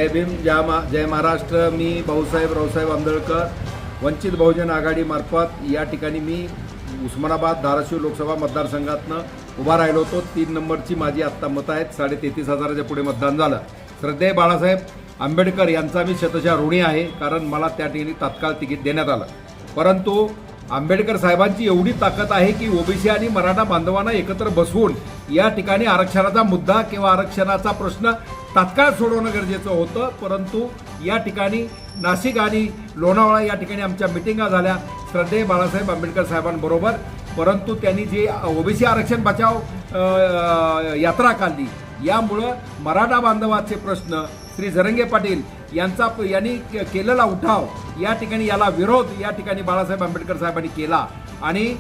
जय भीम जय महाराष्ट्र। मी भाऊसाहेब रावसाहेब आंदळकर वंचित बहुजन आघाडीमार्फत या ठिकाणी मी उस्मानाबाद धाराशिव लोकसभा मतदारसंघातनं उभा राहिलो होतो। 3 नंबरची माझी आत्ता मतं आहेत। 33,500च्या पुढे मतदान झालं। श्रद्धेय बाळासाहेब आंबेडकर यांचा मी शतशः ऋणी आहे, कारण मला त्या ठिकाणी तात्काळ तिकीट देण्यात आलं। परंतु आंबेडकर साहेबांची एवढी ताकद आहे की ओबीसी आणि मराठा बांधवांना एकत्र बसवून या ठिकाणी आरक्षणाचा मुद्दा किंवा आरक्षणाचा प्रश्न तात्काळ सोडवणं गरजेचं होतं। परंतु या ठिकाणी नाशिक आणि लोणावळा या ठिकाणी आमच्या मिटिंगा झाल्या श्रद्धेय बाळासाहेब आंबेडकर साहेबांबरोबर। परंतु त्यांनी जे ओबीसी आरक्षण बचाव यात्रा काढली, यामुळं मराठा बांधवाचे प्रश्न श्री जरंगे पाटील यांनी केलेला उठाव, या ठिकाणी याला विरोध या ठिकाणी बाळासाहेब आंबेडकर साहेबांनी केला आणि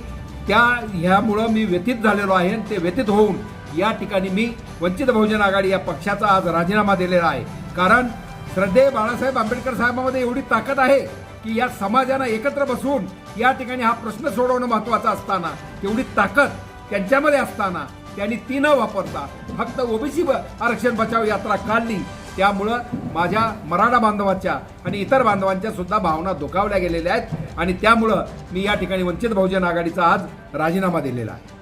ह्यामुळं मी व्यथित झालेलो आहे। ते व्यथित होऊन या ठिकाणी मी वंचित बहुजन आघाडी या पक्षाचा आज राजीनामा दिलेला आहे। कारण श्रद्धेय बाळासाहेब आंबेडकर साहेबांमध्ये एवढी ताकद आहे की या समाजानं एकत्र बसून या ठिकाणी हा प्रश्न सोडवणं महत्त्वाचं असताना, तेवढी ताकद त्यांच्यामध्ये असताना त्यांनी ती न वापरता फक्त ओबीसी आरक्षण बचाव यात्रा काढली। त्यामुळं माझ्या मराठा बांधवांच्या आणि इतर बांधवांच्या सुद्धा भावना दुखावल्या गेलेल्या आहेत आणि त्यामुळं मी या ठिकाणी वंचित बहुजन आघाडीचा आज राजीनामा दिलेला आहे।